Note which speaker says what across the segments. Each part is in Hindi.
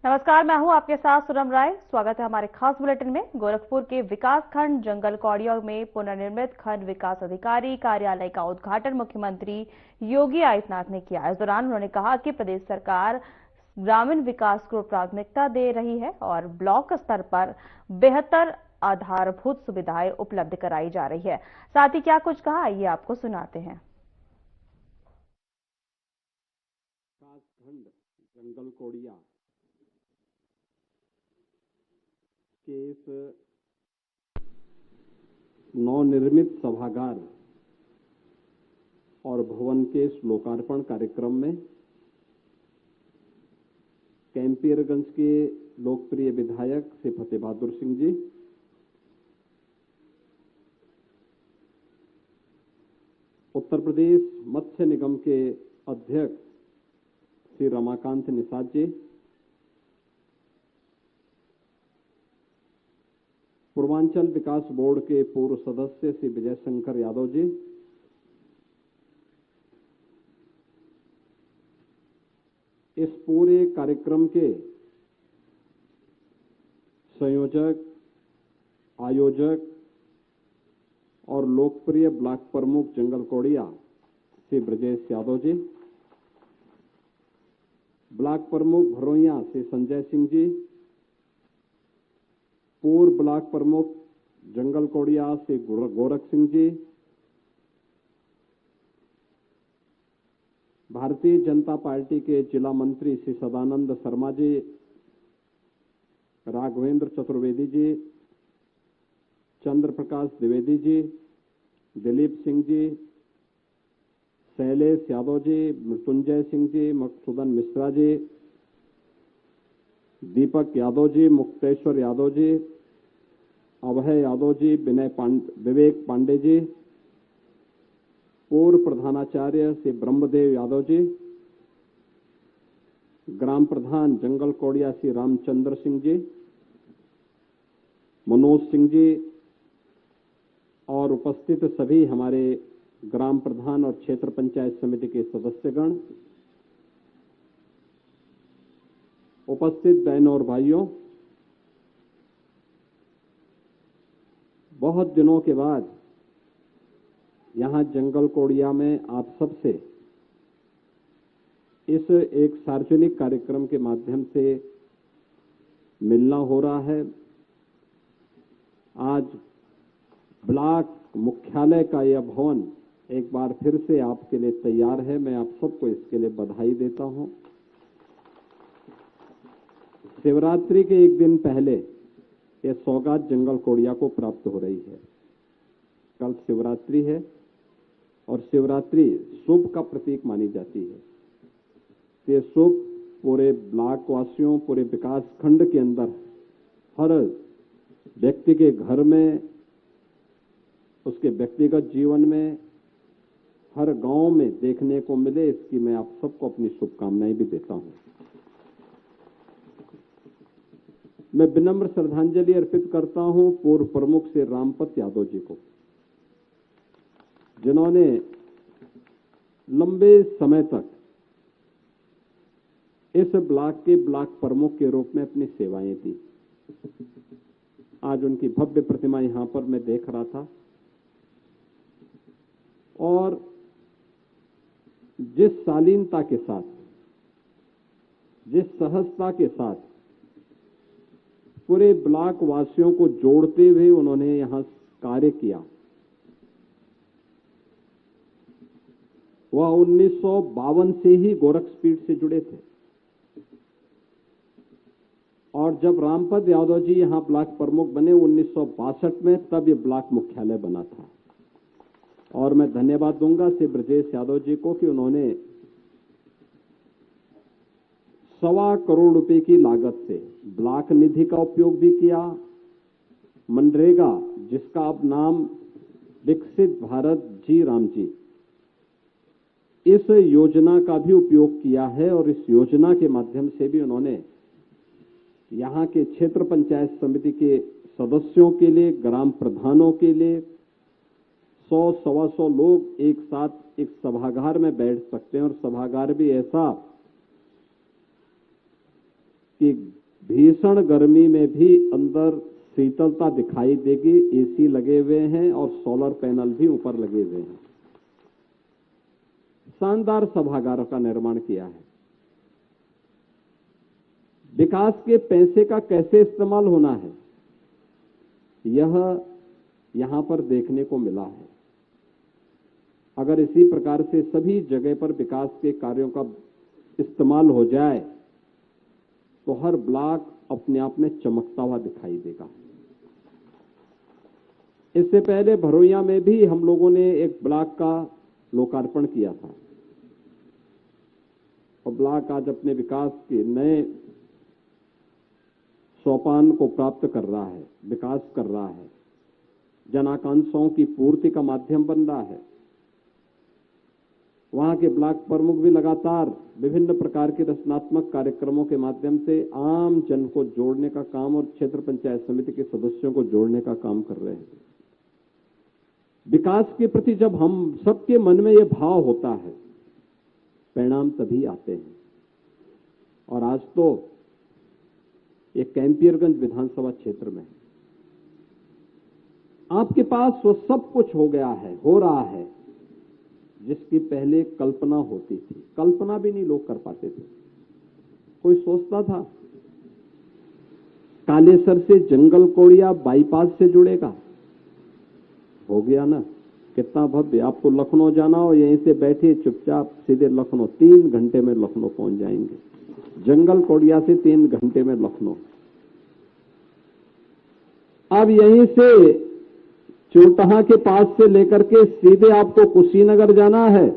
Speaker 1: नमस्कार, मैं हूं आपके साथ सुरम राय। स्वागत है हमारे खास बुलेटिन में। गोरखपुर के विकास खंड जंगल कौड़िया में पुनर्निर्मित खंड विकास अधिकारी कार्यालय का उद्घाटन मुख्यमंत्री योगी आदित्यनाथ ने किया। इस दौरान उन्होंने कहा कि प्रदेश सरकार ग्रामीण विकास को प्राथमिकता दे रही है और ब्लॉक स्तर पर बेहतर आधारभूत सुविधाएं उपलब्ध कराई जा रही है। साथ ही क्या कुछ कहा, आइए आपको सुनाते हैं।
Speaker 2: जंगल कौड़िया के इस नवनिर्मित सभागार और भवन के इस लोकार्पण कार्यक्रम में कैंपियरगंज के लोकप्रिय विधायक श्री फतेह बहादुर सिंह जी, उत्तर प्रदेश मत्स्य निगम के अध्यक्ष श्री रमाकांत निषाद जी, पूर्वांचल विकास बोर्ड के पूर्व सदस्य श्री विजय शंकर यादव जी, इस पूरे कार्यक्रम के संयोजक, आयोजक और लोकप्रिय ब्लॉक प्रमुख जंगल कौड़िया श्री ब्रजेश यादव जी, ब्लॉक प्रमुख भरोइया श्री संजय सिंह जी, पूर्व ब्लॉक प्रमुख जंगल कौड़िया श्री गोरख सिंह जी, भारतीय जनता पार्टी के जिला मंत्री श्री सदानंद शर्मा जी, राघवेंद्र चतुर्वेदी जी, चंद्र प्रकाश द्विवेदी जी, दिलीप सिंह जी, शैलेश यादव जी, मृत्युंजय सिंह जी, मकसूदन मिश्रा जी, दीपक यादव जी, मुक्तेश्वर यादव जी, अभय यादव जी, विवेक पांडे जी, पूर्व प्रधानाचार्य श्री ब्रह्मदेव यादव जी, ग्राम प्रधान जंगल कौड़िया श्री रामचंद्र सिंह जी, मनोज सिंह जी और उपस्थित सभी हमारे ग्राम प्रधान और क्षेत्र पंचायत समिति के सदस्यगण, उपस्थित बहनों और भाइयों, बहुत दिनों के बाद यहां जंगल कौड़िया में आप सबसे इस एक सार्वजनिक कार्यक्रम के माध्यम से मिलना हो रहा है। आज ब्लॉक मुख्यालय का यह भवन एक बार फिर से आपके लिए तैयार है। मैं आप सबको इसके लिए बधाई देता हूं। शिवरात्रि के एक दिन पहले यह सौगात जंगल कौड़िया को प्राप्त हो रही है। कल शिवरात्रि है और शिवरात्रि शुभ का प्रतीक मानी जाती है। ये शुभ पूरे ब्लॉक वासियों, पूरे विकास खंड के अंदर हर व्यक्ति के घर में, उसके व्यक्तिगत जीवन में, हर गांव में देखने को मिले, इसकी मैं आप सबको अपनी शुभकामनाएं भी देता हूं। मैं विनम्र श्रद्धांजलि अर्पित करता हूं पूर्व प्रमुख श्री रामपत यादव जी को, जिन्होंने लंबे समय तक इस ब्लॉक के ब्लॉक प्रमुख के रूप में अपनी सेवाएं दी। आज उनकी भव्य प्रतिमा यहां पर मैं देख रहा था और जिस शालीनता के साथ, जिस सहजता के साथ पूरे ब्लॉक वासियों को जोड़ते हुए उन्होंने यहां कार्य किया, वह 1952 से ही गोरखपीठ से जुड़े थे। और जब रामपत यादव जी यहां ब्लॉक प्रमुख बने 1962 में, तब ये ब्लॉक मुख्यालय बना था। और मैं धन्यवाद दूंगा श्री ब्रजेश यादव जी को कि उन्होंने 1.25 करोड़ रुपए की लागत से ब्लॉक निधि का उपयोग भी किया। मनरेगा, जिसका अब नाम विकसित भारत जी राम जी, इस योजना का भी उपयोग किया है और इस योजना के माध्यम से भी उन्होंने यहां के क्षेत्र पंचायत समिति के सदस्यों के लिए, ग्राम प्रधानों के लिए 100-125 लोग एक साथ एक सभागार में बैठ सकते हैं और सभागार भी ऐसा कि भीषण गर्मी में भी अंदर शीतलता दिखाई देगी। एसी लगे हुए हैं और सोलर पैनल भी ऊपर लगे हुए हैं। शानदार सभागार का निर्माण किया है। विकास के पैसे का कैसे इस्तेमाल होना है, यह यहां पर देखने को मिला है। अगर इसी प्रकार से सभी जगह पर विकास के कार्यों का इस्तेमाल हो जाए तो हर ब्लॉक अपने आप में चमकता हुआ दिखाई देगा। इससे पहले भरोइया में भी हम लोगों ने एक ब्लॉक का लोकार्पण किया था और ब्लॉक आज अपने विकास के नए सोपान को प्राप्त कर रहा है, विकास कर रहा है, जनाकांक्षाओं की पूर्ति का माध्यम बन रहा है। वहां के ब्लॉक प्रमुख भी लगातार विभिन्न प्रकार के रचनात्मक कार्यक्रमों के माध्यम से आम जन को जोड़ने का काम और क्षेत्र पंचायत समिति के सदस्यों को जोड़ने का काम कर रहे हैं। विकास के प्रति जब हम सबके मन में यह भाव होता है, परिणाम तभी आते हैं। और आज तो ये कैंपियरगंज विधानसभा क्षेत्र में आपके पास वो सब कुछ हो गया है, हो रहा है, जिसकी पहले कल्पना होती थी। कल्पना भी नहीं लोग कर पाते थे। कोई सोचता था कालेसर से जंगल कोड़िया बाईपास से जुड़ेगा, हो गया ना, कितना भव्य। आपको लखनऊ जाना हो, यहीं से बैठे चुपचाप सीधे लखनऊ, 3 घंटे में लखनऊ पहुंच जाएंगे। जंगल कोड़िया से 3 घंटे में लखनऊ। अब यहीं से चोटहा के पास से लेकर के सीधे आपको कुशीनगर जाना है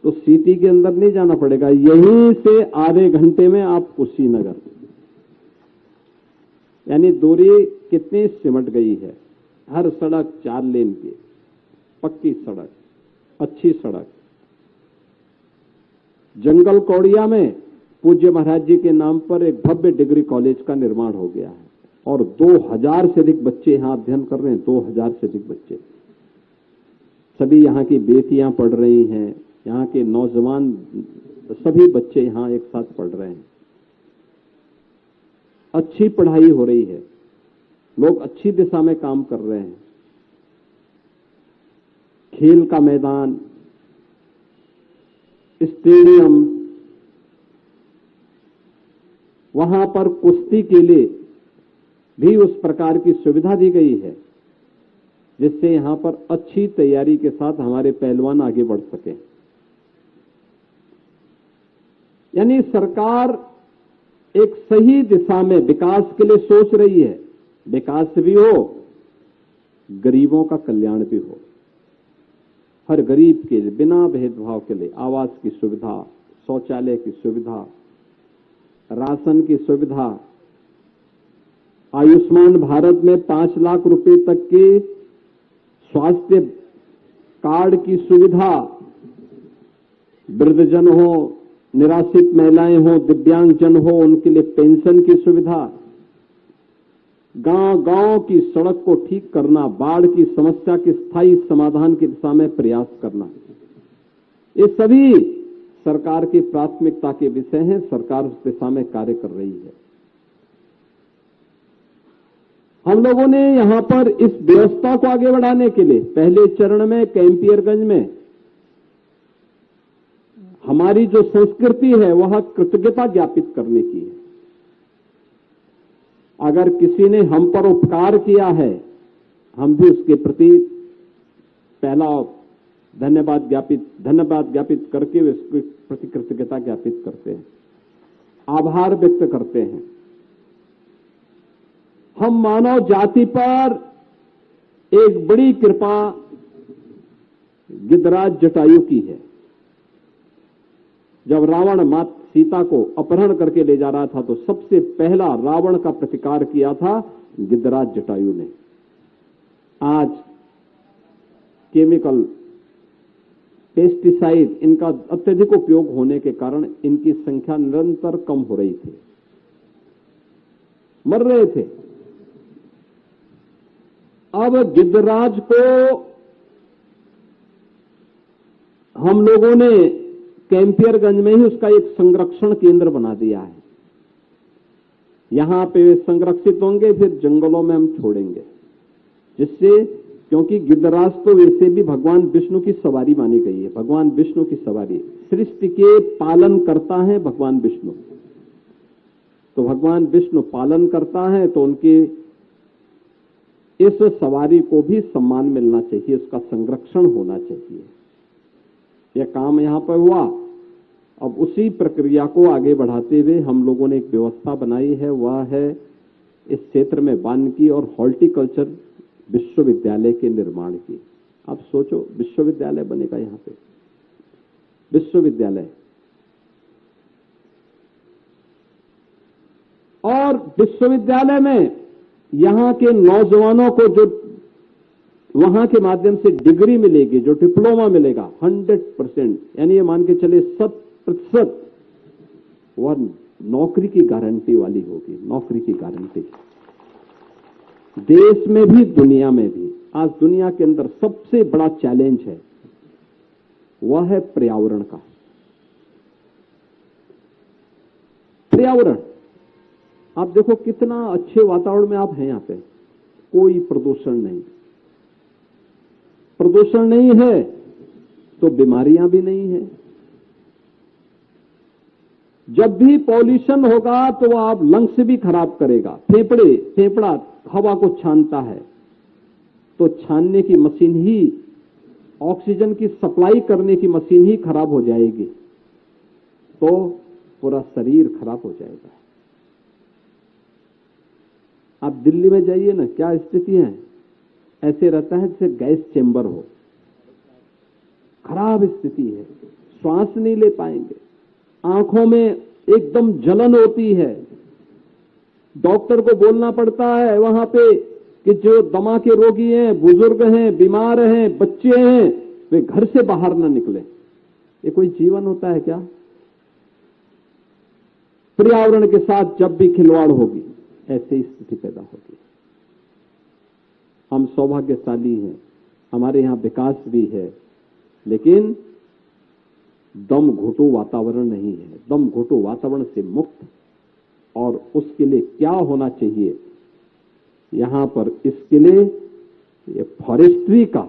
Speaker 2: तो सिटी के अंदर नहीं जाना पड़ेगा, यहीं से आधे घंटे में आप कुशीनगर। यानी दूरी कितनी सिमट गई है। हर सड़क 4 लेन की, पक्की सड़क, अच्छी सड़क। जंगल कौड़िया में पूज्य महाराज जी के नाम पर एक भव्य डिग्री कॉलेज का निर्माण हो गया है और 2000 से अधिक बच्चे यहां अध्ययन कर रहे हैं। 2000 से अधिक बच्चे, सभी यहां की बेटियां पढ़ रही हैं, यहां के नौजवान सभी बच्चे यहां एक साथ पढ़ रहे हैं। अच्छी पढ़ाई हो रही है, लोग अच्छी दिशा में काम कर रहे हैं। खेल का मैदान, स्टेडियम, वहां पर कुश्ती के लिए भी उस प्रकार की सुविधा दी गई है जिससे यहां पर अच्छी तैयारी के साथ हमारे पहलवान आगे बढ़ सके। यानी सरकार एक सही दिशा में विकास के लिए सोच रही है। विकास भी हो, गरीबों का कल्याण भी हो। हर गरीब के लिए बिना भेदभाव के लिए आवास की सुविधा, शौचालय की सुविधा, राशन की सुविधा, आयुष्मान भारत में 5 लाख रुपए तक के स्वास्थ्य कार्ड की सुविधा, वृद्धजन हो, निराश्रित महिलाएं हो, दिव्यांगजन हो, उनके लिए पेंशन की सुविधा, गांव-गांव की सड़क को ठीक करना, बाढ़ की समस्या के स्थायी समाधान की दिशा में प्रयास करना, ये सभी सरकार की प्राथमिकता के विषय हैं। सरकार उस दिशा में कार्य कर रही है। हम लोगों ने यहां पर इस व्यवस्था को आगे बढ़ाने के लिए पहले चरण में कैंपियरगंज में हमारी जो संस्कृति है वह कृतज्ञता ज्ञापित करने की है। अगर किसी ने हम पर उपकार किया है, हम भी उसके प्रति पहला धन्यवाद ज्ञापित करके उसके प्रति कृतज्ञता ज्ञापित करते हैं, आभार व्यक्त करते हैं। हम मानव जाति पर एक बड़ी कृपा गिद्धराज जटायु की है। जब रावण माता सीता को अपहरण करके ले जा रहा था तो सबसे पहला रावण का प्रतिकार किया था गिद्धराज जटायु ने। आज केमिकल, पेस्टिसाइड, इनका अत्यधिक उपयोग होने के कारण इनकी संख्या निरंतर कम हो रही थी, मर रहे थे। अब गिद्धराज को हम लोगों ने कैंपियरगंज में ही उसका एक संरक्षण केंद्र बना दिया है। यहां पे संरक्षित होंगे, फिर जंगलों में हम छोड़ेंगे, जिससे, क्योंकि गिद्धराज तो वैसे भी भगवान विष्णु की सवारी मानी गई है। भगवान विष्णु की सवारी, सृष्टि के पालन करता है भगवान विष्णु। तो भगवान विष्णु पालन करता है, तो उनके इस सवारी को भी सम्मान मिलना चाहिए, उसका संरक्षण होना चाहिए। यह काम यहां पर हुआ। अब उसी प्रक्रिया को आगे बढ़ाते हुए हम लोगों ने एक व्यवस्था बनाई है, वह है इस क्षेत्र में वानिकी और हॉर्टिकल्चर विश्वविद्यालय के निर्माण की। आप सोचो, विश्वविद्यालय बनेगा यहां पे, विश्वविद्यालय। और विश्वविद्यालय में यहां के नौजवानों को जो वहां के माध्यम से डिग्री मिलेगी, जो डिप्लोमा मिलेगा, 100%, यानी ये मान के चले 100%, वह नौकरी की गारंटी वाली होगी, नौकरी की गारंटी। देश में भी दुनिया में भी आज दुनिया के अंदर सबसे बड़ा चैलेंज है, वह है पर्यावरण का। पर्यावरण, आप देखो कितना अच्छे वातावरण में आप हैं। यहां पे कोई प्रदूषण नहीं, प्रदूषण नहीं है तो बीमारियां भी नहीं है। जब भी पॉल्यूशन होगा तो वह आप लंग्स भी खराब करेगा। फेफड़ा हवा को छानता है, तो छानने की मशीन ही, ऑक्सीजन की सप्लाई करने की मशीन ही खराब हो जाएगी, तो पूरा शरीर खराब हो जाएगा। आप दिल्ली में जाइए ना, क्या स्थिति है, ऐसे रहता है जैसे गैस चेंबर हो, खराब स्थिति है, श्वास नहीं ले पाएंगे, आंखों में एकदम जलन होती है। डॉक्टर को बोलना पड़ता है वहां पे कि जो दमा के रोगी हैं, बुजुर्ग हैं, बीमार हैं, बच्चे हैं, वे घर से बाहर न निकले। ये कोई जीवन होता है क्या? पर्यावरण के साथ जब भी खिलवाड़ होगी, ऐसी स्थिति पैदा होगी। हम सौभाग्यशाली हैं, हमारे यहां विकास भी है, लेकिन दम घुटू वातावरण नहीं है। दम घुटू वातावरण से मुक्त, और उसके लिए क्या होना चाहिए यहां पर, इसके लिए ये फॉरेस्ट्री का,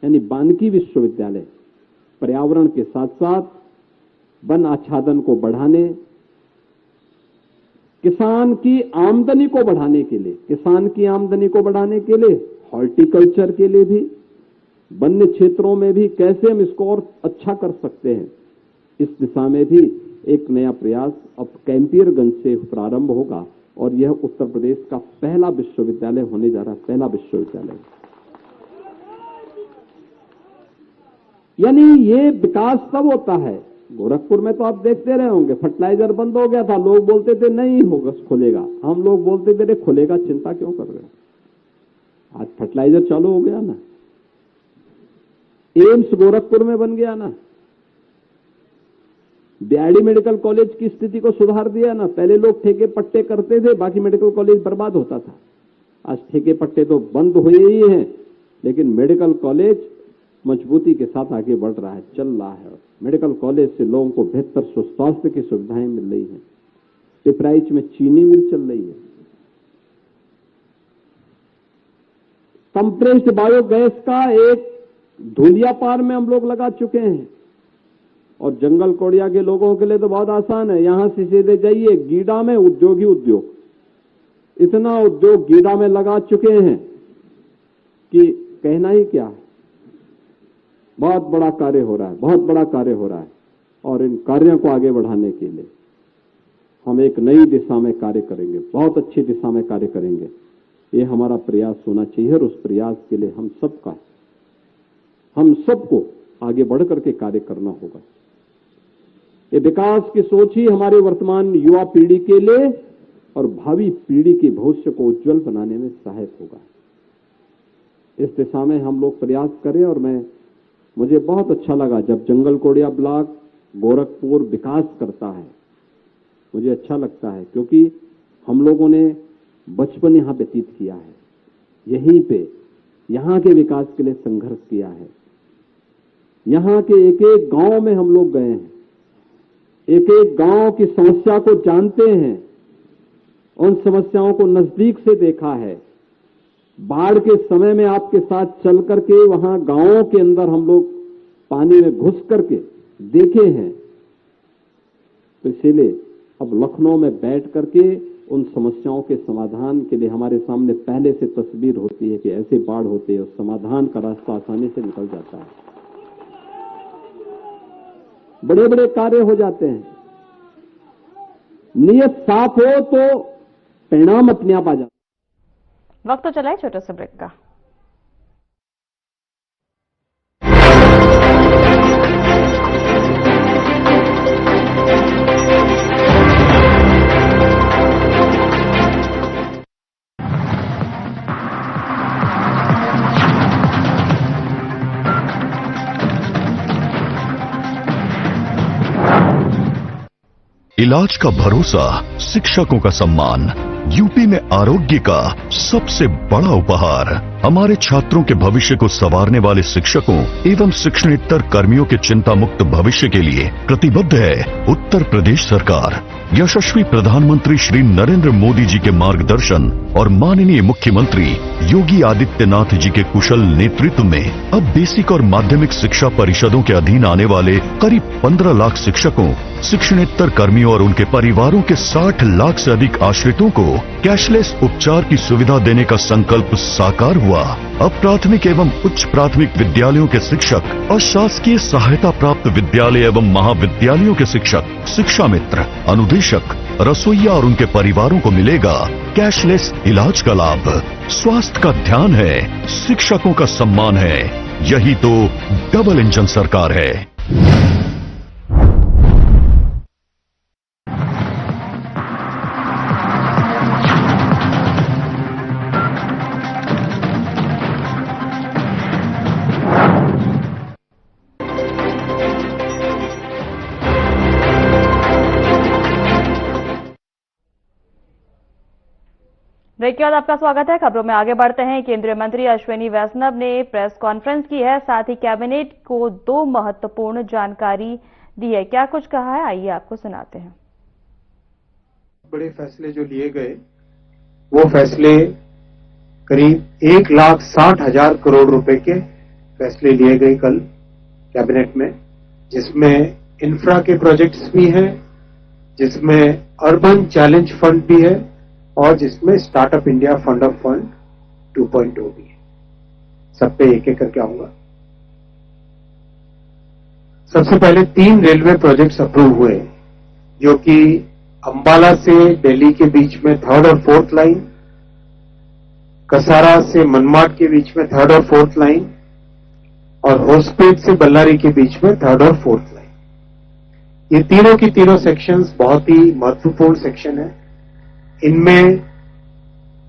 Speaker 2: यानी वानिकी विश्वविद्यालय पर्यावरण के साथ साथ वन आच्छादन को बढ़ाने, किसान की आमदनी को बढ़ाने के लिए, हॉर्टिकल्चर के लिए भी, वन्य क्षेत्रों में भी कैसे हम इसको और अच्छा कर सकते हैं, इस दिशा में भी एक नया प्रयास अब कैंपियरगंज से प्रारंभ होगा। और यह उत्तर प्रदेश का पहला विश्वविद्यालय होने जा रहा है, पहला विश्वविद्यालय। यानी ये विकास तब होता है। गोरखपुर में तो आप देखते रहे होंगे, फर्टिलाइजर बंद हो गया था, लोग बोलते थे नहीं होगा, खुलेगा। हम लोग बोलते थे खुलेगा, चिंता क्यों कर रहे हो? आज फर्टिलाइजर चालू हो गया ना, एम्स गोरखपुर में बन गया ना, बीआईडी मेडिकल कॉलेज की स्थिति को सुधार दिया ना। पहले लोग ठेके पट्टे करते थे, बाकी मेडिकल कॉलेज बर्बाद होता था। आज ठेके पट्टे तो बंद हुए ही हैं, लेकिन मेडिकल कॉलेज मजबूती के साथ आगे बढ़ रहा है, चल रहा है। मेडिकल कॉलेज से लोगों को बेहतर स्वास्थ्य की सुविधाएं मिल रही हैं। पिपराइच में चीनी मिल चल रही है, कंप्रेस्ड बायोगैस का एक धूलियापार में हम लोग लगा चुके हैं। और जंगल कोड़िया के लोगों के लिए तो बहुत आसान है, यहां से सीधे जाइए गीडा में उद्योग, इतना उद्योग गीडा में लगा चुके हैं कि कहना ही क्या है। बहुत बड़ा कार्य हो रहा है, बहुत बड़ा कार्य हो रहा है। और इन कार्यों को आगे बढ़ाने के लिए हम एक नई दिशा में कार्य करेंगे, बहुत अच्छी दिशा में कार्य करेंगे। ये हमारा प्रयास होना चाहिए, और उस प्रयास के लिए हम सबको आगे बढ़ करके कार्य करना होगा। ये विकास की सोच ही हमारे वर्तमान युवा पीढ़ी के लिए और भावी पीढ़ी के भविष्य को उज्जवल बनाने में सहायक होगा। इस दिशा में हम लोग प्रयास करें। और मुझे बहुत अच्छा लगा जब जंगल कोड़िया ब्लॉक गोरखपुर विकास करता है, मुझे अच्छा लगता है, क्योंकि हम लोगों ने बचपन यहां व्यतीत किया है, यहीं पे यहां के विकास के लिए संघर्ष किया है। यहां के एक एक गांव में हम लोग गए हैं, एक एक गांव की समस्या को जानते हैं। उन समस्याओं को नजदीक से देखा है। बाढ़ के समय में आपके साथ चल करके वहां गांवों के अंदर हम लोग पानी में घुस करके देखे हैं। तो इसीलिए अब लखनऊ में बैठ करके उन समस्याओं के समाधान के लिए हमारे सामने पहले से तस्वीर होती है कि ऐसे बाढ़ होते हैं और समाधान का रास्ता आसानी से निकल जाता है। बड़े बड़े कार्य हो जाते हैं। नियत साफ हो तो परिणाम अपने आप आ जाता है।
Speaker 1: वक्त तो चला है छोटे से ब्रेक का।
Speaker 3: इलाज का भरोसा, शिक्षकों का सम्मान, यूपी में आरोग्य का सबसे बड़ा उपहार। हमारे छात्रों के भविष्य को संवारने वाले शिक्षकों एवं शिक्षणेत्तर कर्मियों के चिंता मुक्त भविष्य के लिए प्रतिबद्ध है उत्तर प्रदेश सरकार। यशस्वी प्रधानमंत्री श्री नरेंद्र मोदी जी के मार्गदर्शन और माननीय मुख्यमंत्री योगी आदित्यनाथ जी के कुशल नेतृत्व में अब बेसिक और माध्यमिक शिक्षा परिषदों के अधीन आने वाले करीब 15 लाख शिक्षकों, शिक्षणेत्तर कर्मियों और उनके परिवारों के 60 लाख से अधिक आश्रितों को कैशलेस उपचार की सुविधा देने का संकल्प साकार हुआ। अब प्राथमिक एवं उच्च प्राथमिक विद्यालयों के शिक्षक और शासकीय सहायता प्राप्त विद्यालय एवं महाविद्यालयों के शिक्षक, शिक्षा मित्र, अनुदेशक, रसोइया और उनके परिवारों को मिलेगा कैशलेस इलाज का लाभ। स्वास्थ्य का ध्यान है, शिक्षकों का सम्मान है, यही तो डबल इंजन सरकार है।
Speaker 1: ब्रेक के बाद आपका स्वागत है। खबरों में आगे बढ़ते हैं। केंद्रीय मंत्री अश्विनी वैष्णव ने प्रेस कॉन्फ्रेंस की है, साथ ही कैबिनेट को 2 महत्वपूर्ण जानकारी दी है। क्या कुछ कहा है, आइए आपको सुनाते हैं।
Speaker 4: बड़े फैसले जो लिए गए वो फैसले करीब 1,60,000 करोड़ रुपए के फैसले लिए गए कल कैबिनेट में, जिसमें इंफ्रा के प्रोजेक्ट्स भी हैं, जिसमें अर्बन चैलेंज फंड भी है और जिसमें startup India fund of fund 2.0 भी है। सब पे एक एक करके आऊंगा। सबसे पहले 3 रेलवे प्रोजेक्ट्स अप्रूव हुए, जो कि अंबाला से दिल्ली के बीच में 3rd और 4th लाइन, कसारा से मनमाड के बीच में 3rd और 4th लाइन और होसपेट से बल्लारी के बीच में 3rd और 4th लाइन। ये तीनों की तीनों सेक्शंस बहुत ही महत्वपूर्ण सेक्शन है। इनमें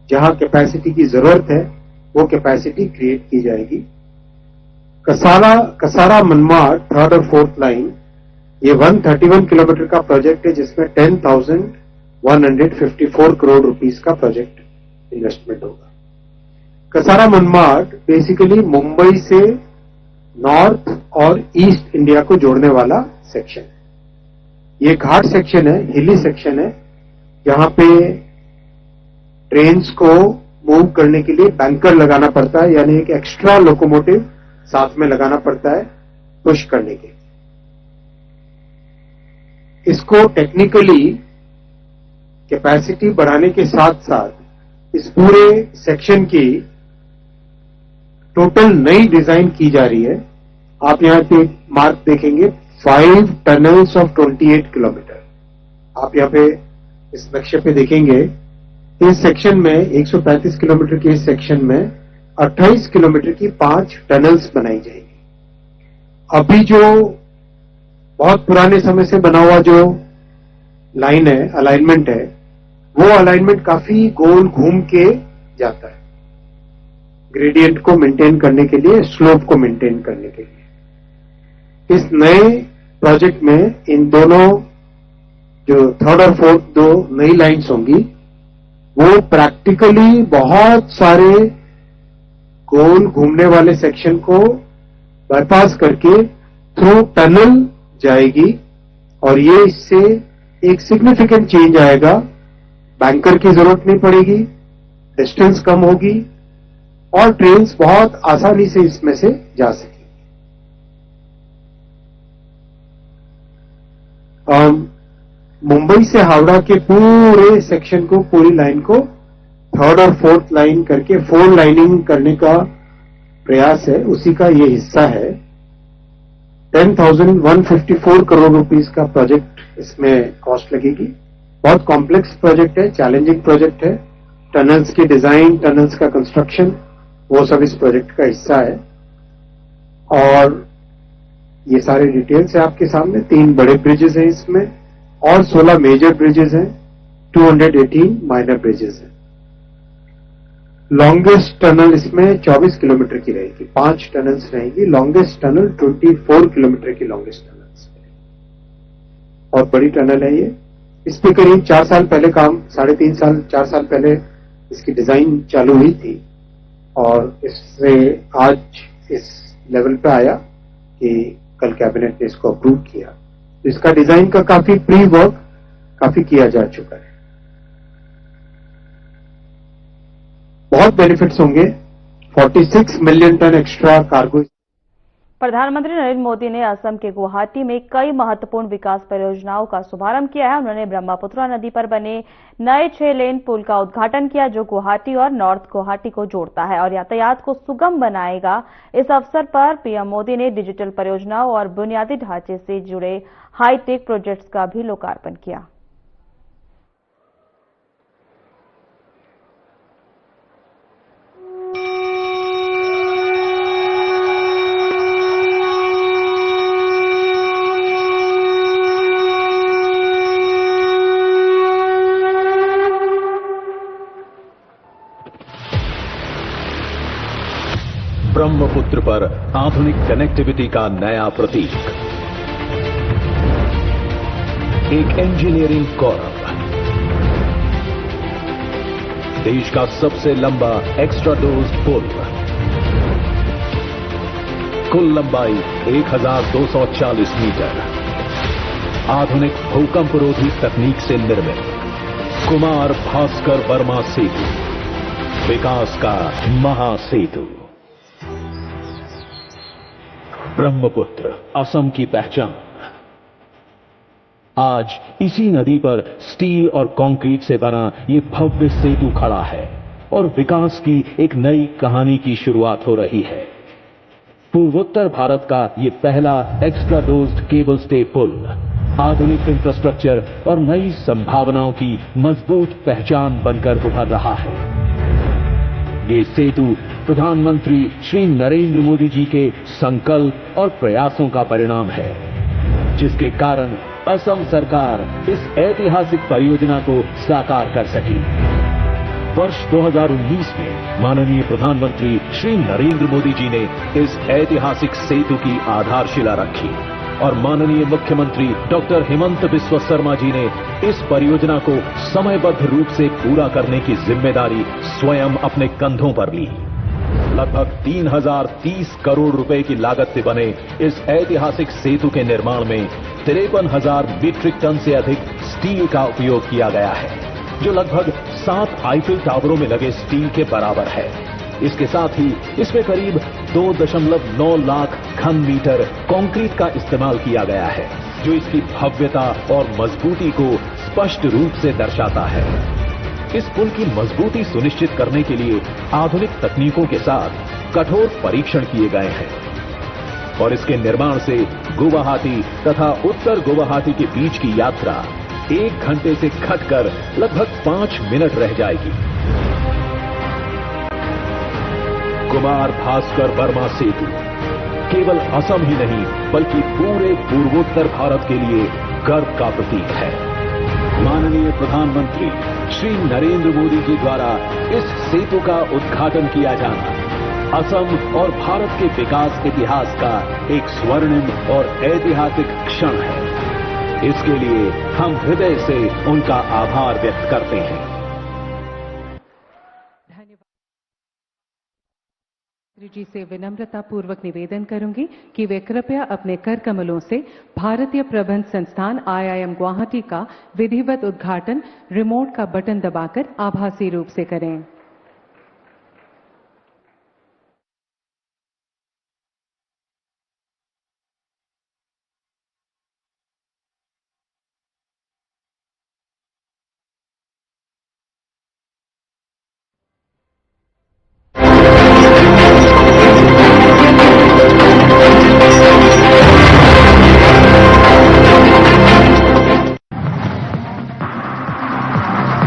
Speaker 4: जहां कैपेसिटी की जरूरत है वो कैपेसिटी क्रिएट की जाएगी। कसारा मनमाड 3rd और 4th लाइन ये 131 किलोमीटर का प्रोजेक्ट है, जिसमें 10,154 करोड़ रुपीस का प्रोजेक्ट इन्वेस्टमेंट होगा। कसारा मनमाड बेसिकली मुंबई से नॉर्थ और ईस्ट इंडिया को जोड़ने वाला सेक्शन है। ये घाट सेक्शन है, हिली सेक्शन है, जहां पे ट्रेन्स को मूव करने के लिए बैंकर लगाना पड़ता है, यानी एक एक्स्ट्रा लोकोमोटिव साथ में लगाना पड़ता है पुश करने के। इसको टेक्निकली कैपेसिटी बढ़ाने के साथ साथ इस पूरे सेक्शन की टोटल नई डिजाइन की जा रही है। आप यहां पे मार्क देखेंगे, 5 टनल्स ऑफ 28 किलोमीटर। आप यहां पे इस नक्शे पे देखेंगे, इस सेक्शन में 135 किलोमीटर के इस सेक्शन में 28 किलोमीटर की 5 टनल्स बनाई जाएगी। अभी जो बहुत पुराने समय से बना हुआ जो लाइन है, अलाइनमेंट है, वो अलाइनमेंट काफी गोल घूम के जाता है, ग्रेडियंट को मेंटेन करने के लिए, स्लोप को मेंटेन करने के लिए। इस नए प्रोजेक्ट में इन दोनों जो 3rd और 4th 2 नई लाइन्स होंगी, वो प्रैक्टिकली बहुत सारे गोल घूमने वाले सेक्शन को बाईपास करके थ्रू टनल जाएगी और ये इससे एक सिग्निफिकेंट चेंज आएगा बैंकर की जरूरत नहीं पड़ेगी, डिस्टेंस कम होगी और ट्रेन्स बहुत आसानी से इसमें से जा सकेंगी। मुंबई से हावड़ा के पूरे सेक्शन को, पूरी लाइन को 3rd और 4th लाइन करके 4 लाइनिंग करने का प्रयास है, उसी का ये हिस्सा है। 10,154 करोड़ रुपीस का प्रोजेक्ट इसमें कॉस्ट लगेगी। बहुत कॉम्प्लेक्स प्रोजेक्ट है, चैलेंजिंग प्रोजेक्ट है। टनल्स की डिजाइन, टनल्स का कंस्ट्रक्शन, वो सब इस प्रोजेक्ट का हिस्सा है। और ये सारे डिटेल्स है आपके सामने। 3 बड़े ब्रिजेस हैं इसमें और 16 मेजर ब्रिजेस हैं, 218 माइनर ब्रिजेस हैं। लॉन्गेस्ट टनल इसमें 24 किलोमीटर की रहेगी, 5 टनल्स रहेगी। लॉन्गेस्ट टनल 24 किलोमीटर की लॉन्गेस्ट टनल्स है। बहुत बड़ी टनल है ये। इस पे करीब 4 साल पहले काम, 3.5 साल 4 साल पहले इसकी डिजाइन चालू हुई थी और इससे आज इस लेवल पे आया कि कल कैबिनेट ने इसको अप्रूव किया। तो इसका डिजाइन का काफी प्री वर्क काफी किया जा चुका है। बहुत बेनिफिट्स होंगे। 46 मिलियन टन एक्स्ट्रा कार्गो।
Speaker 1: प्रधानमंत्री नरेंद्र मोदी ने असम के गुवाहाटी में कई महत्वपूर्ण विकास परियोजनाओं का शुभारंभ किया है। उन्होंने ब्रह्मपुत्रा नदी पर बने नए 6 लेन पुल का उद्घाटन किया, जो गुवाहाटी और नॉर्थ गुवाहाटी को जोड़ता है और यातायात को सुगम बनाएगा। इस अवसर पर पीएम मोदी ने डिजिटल परियोजनाओं और बुनियादी ढांचे से जुड़े हाईटेक प्रोजेक्ट्स का भी लोकार्पण किया।
Speaker 5: ब्रह्मपुत्र पर आधुनिक कनेक्टिविटी का नया प्रतीक, एक इंजीनियरिंग गौरव। देश का सबसे लंबा एक्स्ट्रा डोज्ड पुल, कुल लंबाई 1240 मीटर, आधुनिक भूकंप रोधी तकनीक से निर्मित कुमार भास्कर वर्मा सेतु, विकास का महासेतु। ब्रह्मपुत्र असम की पहचान। आज इसी नदी पर स्टील और कंक्रीट से बना ये भव्य सेतु खड़ा है और विकास की एक नई कहानी की शुरुआत हो रही है। पूर्वोत्तर भारत का ये पहला एक्स्ट्रा डोज्ड केबल स्टे पुल आधुनिक इंफ्रास्ट्रक्चर और नई संभावनाओं की मजबूत पहचान बनकर उभर रहा है। ये सेतु प्रधानमंत्री श्री नरेंद्र मोदी जी के संकल्प और प्रयासों का परिणाम है, जिसके कारण असम सरकार इस ऐतिहासिक परियोजना को साकार कर सकी। वर्ष 2019 में माननीय प्रधानमंत्री श्री नरेंद्र मोदी जी ने इस ऐतिहासिक सेतु की आधारशिला रखी और माननीय मुख्यमंत्री डॉक्टर हेमंत बिस्वा शर्मा जी ने इस परियोजना को समयबद्ध रूप से पूरा करने की जिम्मेदारी स्वयं अपने कंधों पर ली। लगभग 3030 करोड़ रुपए की लागत से बने इस ऐतिहासिक सेतु के निर्माण में 53,000 मीट्रिक टन से अधिक स्टील का उपयोग किया गया है, जो लगभग 7 आईफिल टावरों में लगे स्टील के बराबर है। इसके साथ ही इसमें करीब 2.9 लाख घन मीटर कंक्रीट का इस्तेमाल किया गया है, जो इसकी भव्यता और मजबूती को स्पष्ट रूप से दर्शाता है। इस पुल की मजबूती सुनिश्चित करने के लिए आधुनिक तकनीकों के साथ कठोर परीक्षण किए गए हैं और इसके निर्माण से गुवाहाटी तथा उत्तर गुवाहाटी के बीच की यात्रा 1 घंटे से घटकर लगभग 5 मिनट रह जाएगी। कुमार भास्कर वर्मा सेतु केवल असम ही नहीं बल्कि पूरे पूर्वोत्तर भारत के लिए गर्व का प्रतीक है। माननीय प्रधानमंत्री श्री नरेंद्र मोदी जी द्वारा इस सेतु का उद्घाटन किया जाना असम और भारत के विकास इतिहास का एक स्वर्णिम और ऐतिहासिक क्षण है। इसके लिए हम हृदय से उनका आभार व्यक्त करते हैं।
Speaker 6: मंत्री जी से विनम्रता पूर्वक निवेदन करूंगी कि वे कृपया अपने कर कमलों से भारतीय प्रबंध संस्थान IIM गुवाहाटी का विधिवत उद्घाटन रिमोट का बटन दबाकर आभासी रूप से करें।